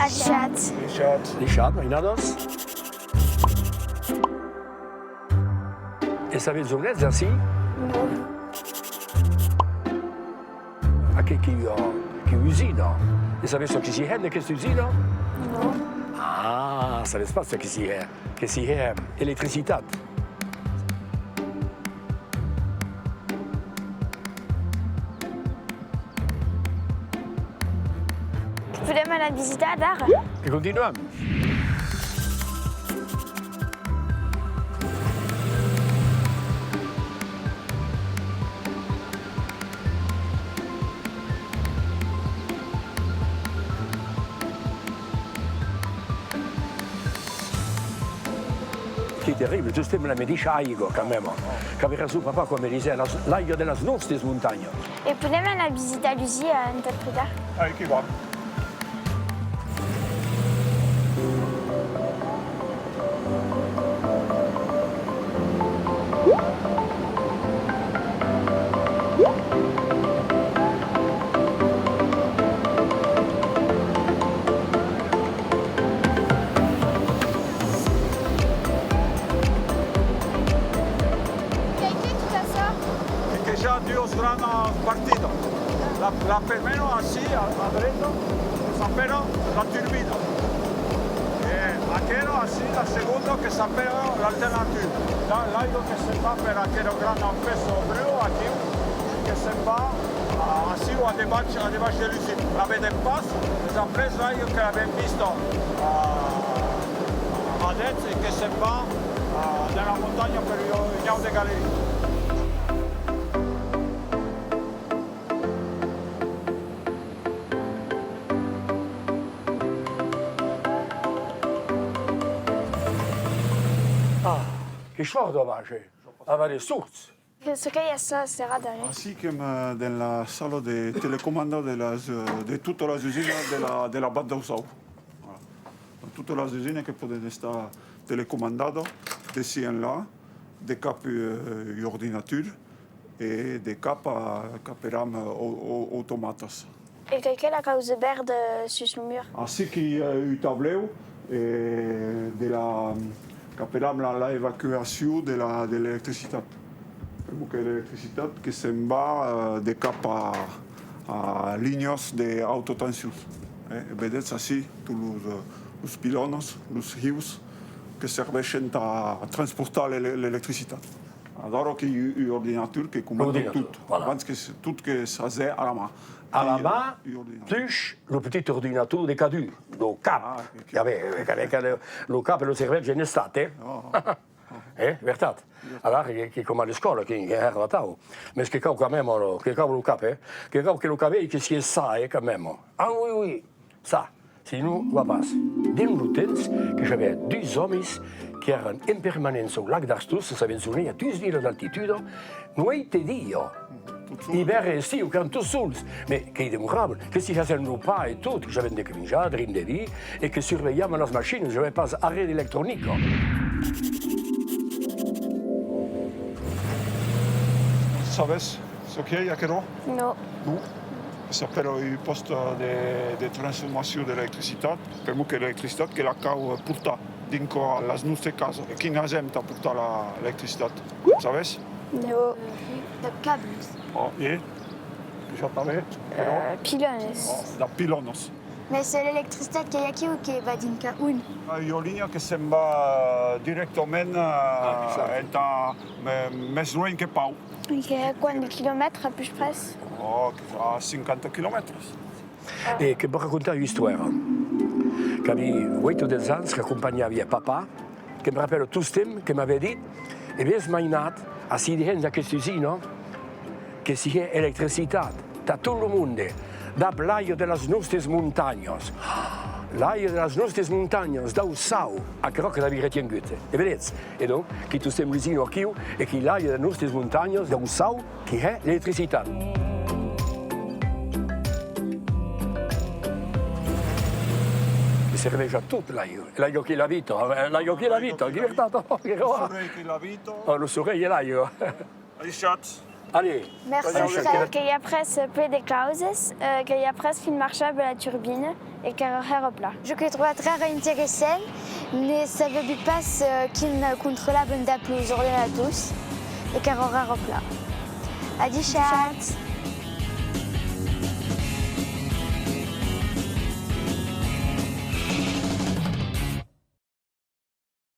chat. Les chats, imaginados. E sabeți unghezi assim? Nu. Aqui que usina. E sabeți o que se rende questa usina? Nu. Ah, sabeți pas ce que se é electricitate. Putem la visita, dar? E continuăm. Che terribile, tu stai me la mi dici aigo, quand même. Capirà su papà come dice, l'aglio della nostre montagne. E putem la visita Luzi interpretar? Aquí va. Y que ya Dios gana partido. La primero así, a derecho, sapero la turbina. Aquero así, la segunda que sapero la alternativa. Là, que se va per aquero gran peso blu aquí, que se va así o a debaixo de l'usine. La vede pas, les après là, que l'avem visto a dets y que se va de la montaña per il Ignau de Galeria. Che sport dommage. Aveva des sources. Ce que ça sera derrière. Así que en la sala de telecomando de todas las usinas de la banda Usau. Todas las usinas que pueden estar telecomandadas, decían là, de cap ordinateur et de cap caperam automatas. Et quelqu'un la cause verte sur le mur. Así que tableau de la caperam la évacuation de l'électricité. Donc l'électricité qui s'en va de cap a lignes de autotension. Vedete así los pilones, los rius que serveixen a transportar l'électricité. Alors qu'il y a un ordinateur qui commande tout. Voilà. Avant que tout que ça faisait à la main. À la main, plus le petit ordinateur de cadu, le cap. Le cap e lo cervello in estate. Vertat. Allora, che come alle scuole, che è arratato. Ma che cavolo quand même, che cavolo lo cap, che cavolo che lo capi, che si sa, quand même. Ah oui, oui, ça. Sinon, va pas. D'un temps, que j'avais deux hommes qui étaient en permanence au lac d'Arstus, ça veut dire à 2000 d'altitude, nuit et dia. Hiver et estiu, quand tous seuls. Mais qui demourable, que si j'avais un repas et tout, que j'avais des cringeades, des lits, et que surveillait les machines, je n'avais pas arrêt d'électronique. ¿Sabes ce qu'il y a aquello? Non. No. Ça s'appelle un poste de transformació d'électricitat, per que l'électricitat que la cau porta dintre les nostres cases. I quina gent a portar l'électricitat? ¿Sabes? Non. De câbles. Oh, et? Ja també? Pilones. De pilones. Mais c'est l'électricité qu'il y a aquí ou qui va dintre un? Hi ha línia que se'n va directament més lluny que Pau. Et combien de kilomètres à plus près? Oh, a 50 quilòmetres. E che può raccontare un'storia. Che avevo 8-10 anni che accompagnava papà, che mi rappello tutto il tempo, che mi aveva detto, e mi ha smainato a si dire a questo usino che si è elettricità da tutto il mondo, da l'aglio delle nostre montagne. L'aglio delle nostre montagne, da Ussau, a che roca l'avevi ritenuto. E vedete? E donc, che tu stai vicino a Chiu, e che l'aglio delle nostre montagne, da Ussau, che è l'elettricità. Serve già tutto l'aglio. L'aglio che l'ha vito, l'aglio che l'ha vito, divertato. Lo soleil e l'aglio. Allez. Merci. Qu'il y a presque peu de causes, qu'il y a presque une marche à la turbine. e che era Je l'ai trouvé très intéressant, mais ça ne veut pas qu'il contrôle de plus ordinatus et que era plat. Adichat.